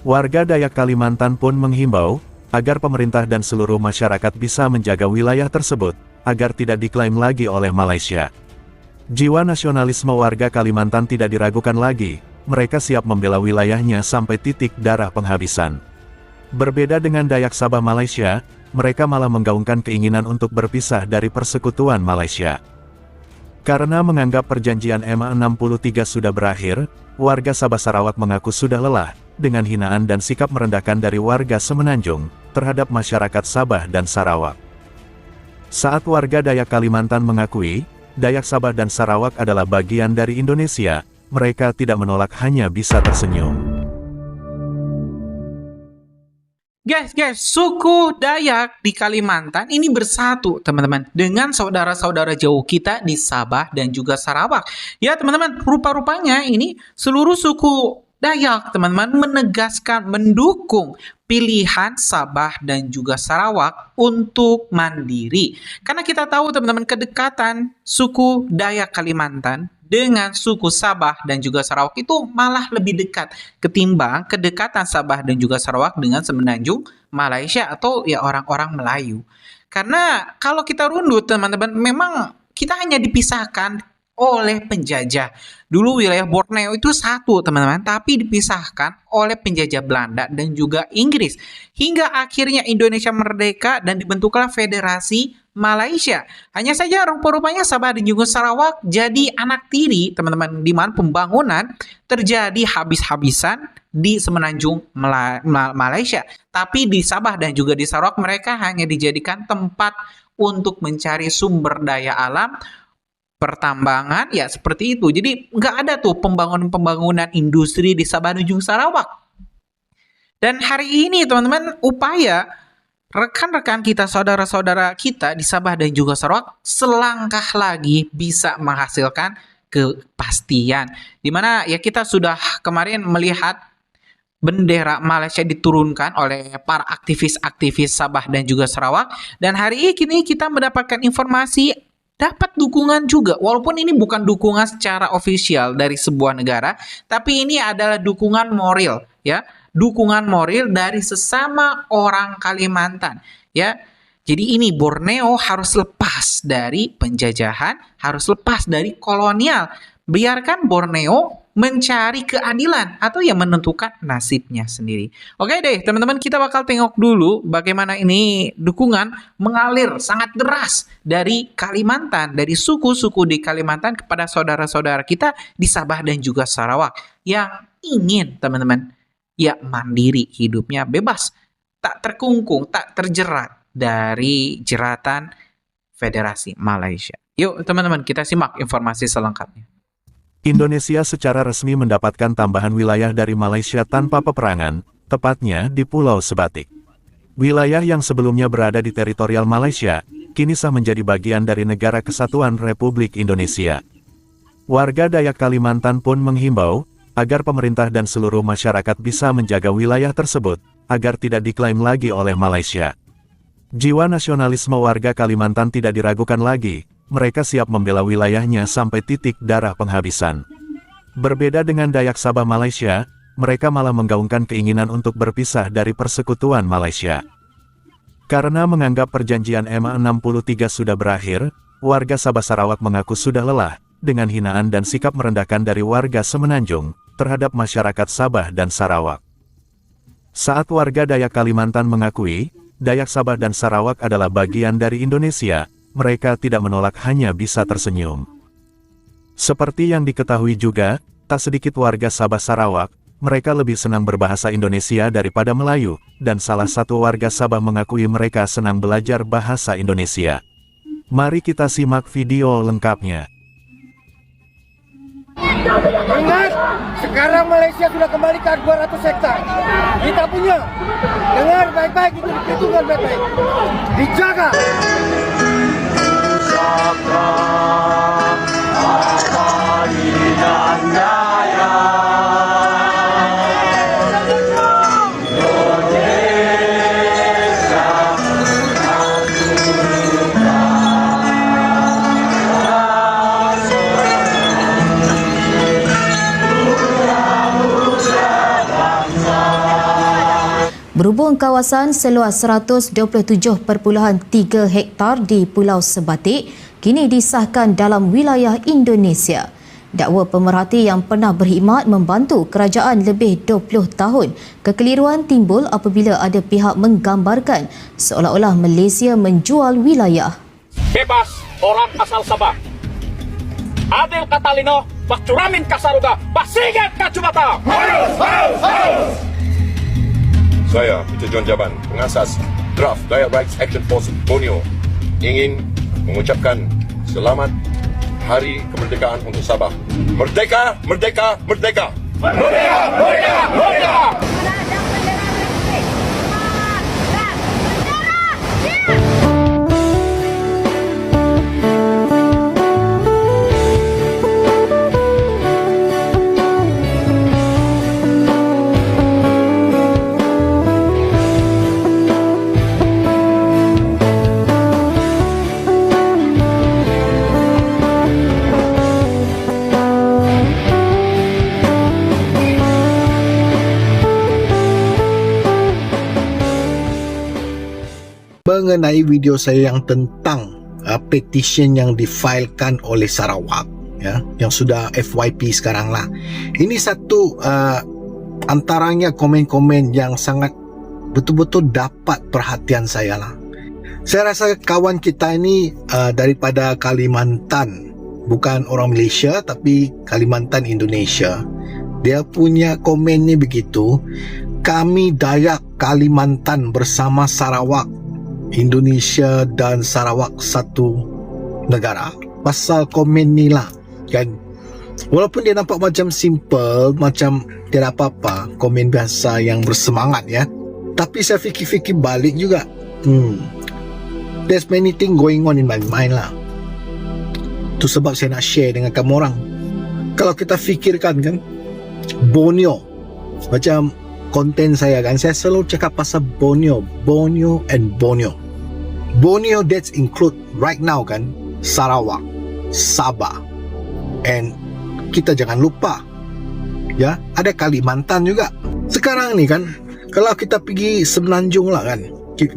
Warga Dayak Kalimantan pun menghimbau agar pemerintah dan seluruh masyarakat bisa menjaga wilayah tersebut agar tidak diklaim lagi oleh Malaysia. Jiwa nasionalisme warga Kalimantan tidak diragukan lagi, mereka siap membela wilayahnya sampai titik darah penghabisan. Berbeda dengan Dayak Sabah Malaysia, mereka malah menggaungkan keinginan untuk berpisah dari persekutuan Malaysia. Karena menganggap perjanjian MA63 sudah berakhir, warga Sabah Sarawak mengaku sudah lelah dengan hinaan dan sikap merendahkan dari warga Semenanjung terhadap masyarakat Sabah dan Sarawak. Saat warga Dayak Kalimantan mengakui, Dayak Sabah dan Sarawak adalah bagian dari Indonesia, mereka tidak menolak, hanya bisa tersenyum. Guys, suku Dayak di Kalimantan ini bersatu, teman-teman, dengan saudara-saudara jauh kita di Sabah dan juga Sarawak. Ya, teman-teman, rupa-rupanya ini seluruh suku Dayak, teman-teman, menegaskan, mendukung pilihan Sabah dan juga Sarawak untuk mandiri. Karena kita tahu, teman-teman, kedekatan suku Dayak Kalimantan dengan suku Sabah dan juga Sarawak itu malah lebih dekat ketimbang kedekatan Sabah dan juga Sarawak dengan Semenanjung Malaysia atau ya orang-orang Melayu. Karena kalau kita runut, teman-teman, memang kita hanya dipisahkan oleh penjajah. Dulu wilayah Borneo itu satu, teman-teman, tapi dipisahkan oleh penjajah Belanda dan juga Inggris. Hingga akhirnya Indonesia merdeka dan dibentuklah Federasi Malaysia. Hanya saja rupa-rupanya Sabah dan juga Sarawak jadi anak tiri, teman-teman, di mana pembangunan terjadi habis-habisan di Semenanjung Malaysia. Tapi di Sabah dan juga di Sarawak mereka hanya dijadikan tempat untuk mencari sumber daya alam, pertambangan, ya seperti itu. Jadi nggak ada tuh pembangunan industri di Sabah dan juga Sarawak. Dan hari ini, teman-teman, upaya rekan-rekan kita, saudara-saudara kita di Sabah dan juga Sarawak selangkah lagi bisa menghasilkan kepastian. Dimana ya kita sudah kemarin melihat bendera Malaysia diturunkan oleh para aktivis-aktivis Sabah dan juga Sarawak. Dan hari ini kita mendapatkan informasi dapat dukungan juga, walaupun ini bukan dukungan secara ofisial dari sebuah negara, tapi ini adalah dukungan moral, ya, dukungan moral dari sesama orang Kalimantan, ya. Jadi ini Borneo harus lepas dari penjajahan, harus lepas dari kolonial. Biarkan Borneo mencari keadilan atau yang menentukan nasibnya sendiri. Oke deh, teman-teman, kita bakal tengok dulu bagaimana ini dukungan mengalir sangat deras dari Kalimantan, dari suku-suku di Kalimantan kepada saudara-saudara kita di Sabah dan juga Sarawak yang ingin, teman-teman, ya mandiri hidupnya, bebas, tak terkungkung, tak terjerat dari jeratan Federasi Malaysia. Yuk, teman-teman, kita simak informasi selengkapnya. Indonesia secara resmi mendapatkan tambahan wilayah dari Malaysia tanpa peperangan, tepatnya di Pulau Sebatik. Wilayah yang sebelumnya berada di teritorial Malaysia, kini sah menjadi bagian dari Negara Kesatuan Republik Indonesia. Warga Dayak Kalimantan pun menghimbau agar pemerintah dan seluruh masyarakat bisa menjaga wilayah tersebut agar tidak diklaim lagi oleh Malaysia. Jiwa nasionalisme warga Kalimantan tidak diragukan lagi, mereka siap membela wilayahnya sampai titik darah penghabisan. Berbeda dengan Dayak Sabah Malaysia, mereka malah menggaungkan keinginan untuk berpisah dari persekutuan Malaysia. Karena menganggap perjanjian MA63 sudah berakhir, warga Sabah Sarawak mengaku sudah lelah dengan hinaan dan sikap merendahkan dari warga Semenanjung terhadap masyarakat Sabah dan Sarawak. Saat warga Dayak Kalimantan mengakui, Dayak Sabah dan Sarawak adalah bagian dari Indonesia, mereka tidak menolak, hanya bisa tersenyum. Seperti yang diketahui juga, tak sedikit warga Sabah Sarawak, mereka lebih senang berbahasa Indonesia daripada Melayu, dan salah satu warga Sabah mengakui mereka senang belajar bahasa Indonesia. Mari kita simak video lengkapnya. Ingat, sekarang Malaysia sudah kembali ke 200 hektar. Kita punya. Dengar baik-baik, itu diperhitungkan baik-baik. Dijaga. Berhubung kawasan seluas 127.3 hektar di Pulau Sebatik kini disahkan dalam wilayah Indonesia. Dakwa pemerhati yang pernah berkhidmat membantu kerajaan lebih 20 tahun, kekeliruan timbul apabila ada pihak menggambarkan seolah-olah Malaysia menjual wilayah. Bebas orang asal Sabah. Adil Katalino, Bakcuramin Kasaruga, Basigat Kacumata. Saya, Peter John Jaban, pengasas draft Dayak Rights Action Force Borneo, ingin mengucapkan selamat Hari Kemerdekaan untuk Sabah. Merdeka, merdeka, merdeka! Merdeka, merdeka, merdeka! Mengenai video saya yang tentang petition yang difailkan oleh Sarawak, ya, yang sudah FYP sekarang lah. Ini satu antaranya komen-komen yang sangat betul-betul dapat perhatian saya lah. Saya rasa kawan kita ini daripada Kalimantan, bukan orang Malaysia tapi Kalimantan Indonesia. Dia punya komen ni begitu, kami Dayak Kalimantan bersama Sarawak, Indonesia dan Sarawak satu negara. Pasal komen ni lah kan, walaupun dia nampak macam simple, macam tiada apa-apa, komen biasa yang bersemangat ya, tapi saya fikir-fikir balik juga, there's many thing going on in my mind lah. Tu sebab saya nak share dengan kamu orang. Kalau kita fikirkan kan, Borneo, macam konten saya kan, saya selalu cakap pasal Borneo and Borneo. Borneo that's include right now kan, Sarawak, Sabah, and kita jangan lupa ya, ada Kalimantan juga. Sekarang ni kan, kalau kita pergi Semenanjung lah kan,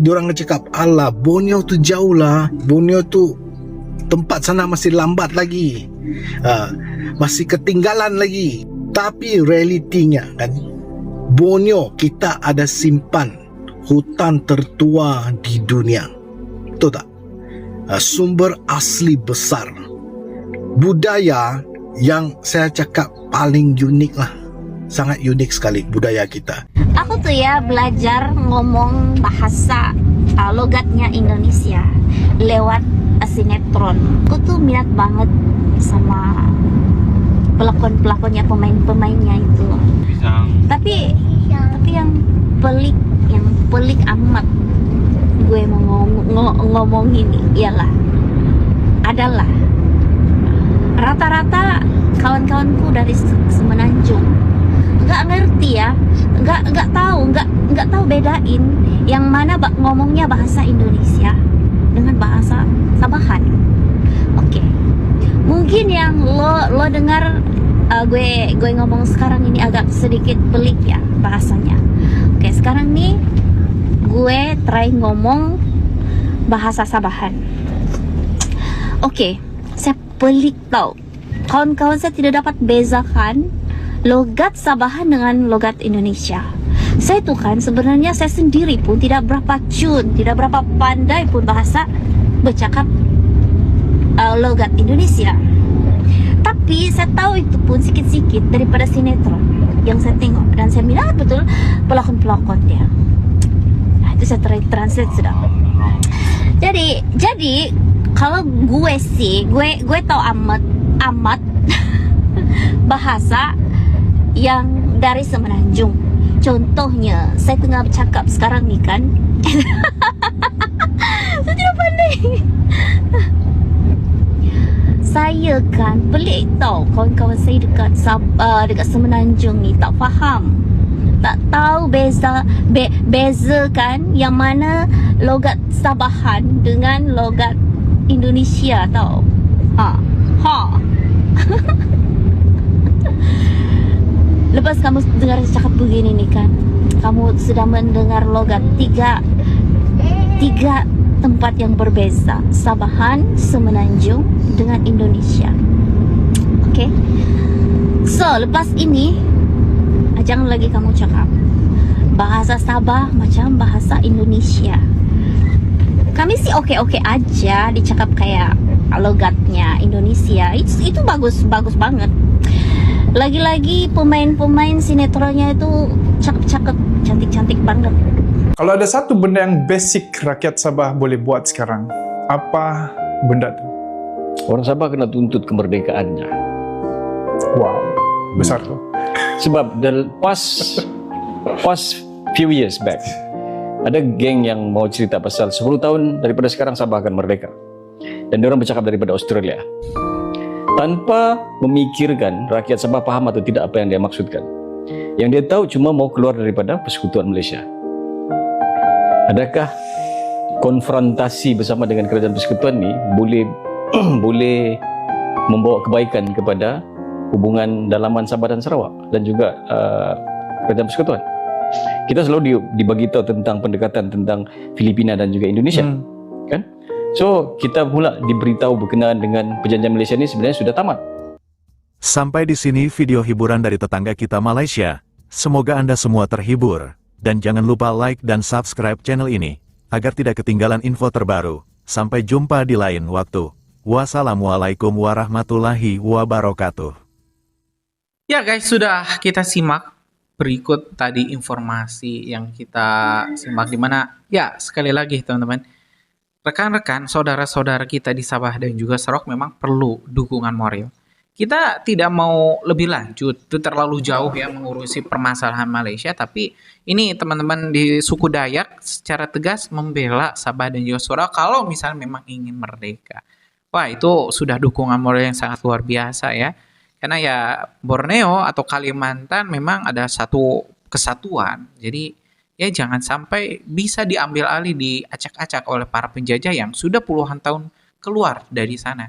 diorang cakap, alah Borneo tu jauh lah, Borneo tu tempat sana masih lambat lagi, masih ketinggalan lagi. Tapi realitinya kan, Borneo kita ada simpan hutan tertua di dunia. Betul tak? Sumber asli besar. Budaya yang saya cakap paling unik lah. Sangat unik sekali budaya kita. Aku tuh ya belajar ngomong bahasa logatnya Indonesia lewat sinetron. Aku tuh minat banget sama pelakon-pelakonnya, pemain-pemainnya itu. Tapi yang pelik amat gue mau ngomong ini ialah adalah rata-rata kawan-kawanku dari Semenanjung nggak ngerti ya, nggak tahu bedain yang mana ngomongnya bahasa Indonesia dengan bahasa Sabahan. Oke. Mungkin yang lo dengar gue ngomong sekarang ini agak sedikit pelik ya bahasanya. Oke, sekarang nih gue try ngomong bahasa Sabahan. Oke, saya pelik tau. Kawan-kawan saya tidak dapat bezakan logat Sabahan dengan logat Indonesia. Saya tuh kan sebenarnya saya sendiri pun tidak berapa tidak berapa pandai pun bahasa bercakap logat Indonesia. Tapi saya tahu itu pun sikit-sikit daripada sinetron yang saya tengok, dan saya minat betul pelakon-pelakon dia. Nah, itu saya translate sudah. Jadi kalau gue sih, gue tahu amat bahasa yang dari Semenanjung. Contohnya, saya tengah bercakap sekarang nih kan. Saya tidak pandai. Saya kan pelik tau, kawan-kawan saya dekat Semenanjung ni tak faham, tak tahu bezakan yang mana logat Sabahan dengan logat Indonesia tau. Lepas kamu dengar saya cakap begini nih kan, kamu sedang mendengar logat tiga tempat yang berbeza, Sabahan, Semenanjung dengan Indonesia. Oke. So, lepas ini jangan lagi kamu cakap bahasa Sabah macam bahasa Indonesia. Kami sih oke-oke aja dicakap kayak logatnya Indonesia. Itu bagus banget. Lagi-lagi pemain-pemain sinetronnya itu cakep-cakep, cantik-cantik banget. Kalau ada satu benda yang basic rakyat Sabah boleh buat sekarang, apa benda itu? Orang Sabah kena tuntut kemerdekaannya. Wow, besar tuh. Sebab past few years back, ada geng yang mau cerita pasal 10 tahun daripada sekarang Sabah akan merdeka. Dan dia orang bercakap daripada Australia. Tanpa memikirkan rakyat Sabah paham atau tidak apa yang dia maksudkan. Yang dia tahu cuma mau keluar daripada persekutuan Malaysia. Adakah konfrontasi bersama dengan kerajaan persekutuan ni boleh membawa kebaikan kepada hubungan dalaman Sabah dan Sarawak dan juga kerajaan persekutuan? Kita selalu dibagi tahu tentang pendekatan tentang Filipina dan juga Indonesia, kan? So kita pula diberitahu berkenaan dengan perjanjian Malaysia ni sebenarnya sudah tamat. Sampai di sini video hiburan dari tetangga kita Malaysia. Semoga Anda semua terhibur. Dan jangan lupa like dan subscribe channel ini, agar tidak ketinggalan info terbaru. Sampai jumpa di lain waktu. Wassalamualaikum warahmatullahi wabarakatuh. Ya guys, sudah kita simak berikut tadi informasi yang kita simak, di mana ya sekali lagi teman-teman, rekan-rekan saudara-saudara kita di Sabah dan juga Sarawak memang perlu dukungan moral. Kita tidak mau lebih lanjut, itu terlalu jauh ya mengurusi permasalahan Malaysia, tapi ini teman-teman di suku Dayak secara tegas membela Sabah dan juga Sarawak kalau misalnya memang ingin merdeka. Wah, itu sudah dukungan moral yang sangat luar biasa ya. Karena ya Borneo atau Kalimantan memang ada satu kesatuan. Jadi ya jangan sampai bisa diambil alih, diacak-acak oleh para penjajah yang sudah puluhan tahun keluar dari sana.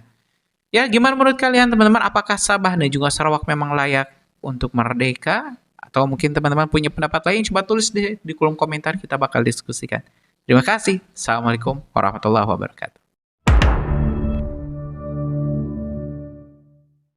Ya, gimana menurut kalian teman-teman? Apakah Sabah dan juga Sarawak memang layak untuk merdeka? Atau mungkin teman-teman punya pendapat lain? Coba tulis di kolom komentar, kita bakal diskusikan. Terima kasih. Assalamualaikum warahmatullahi wabarakatuh.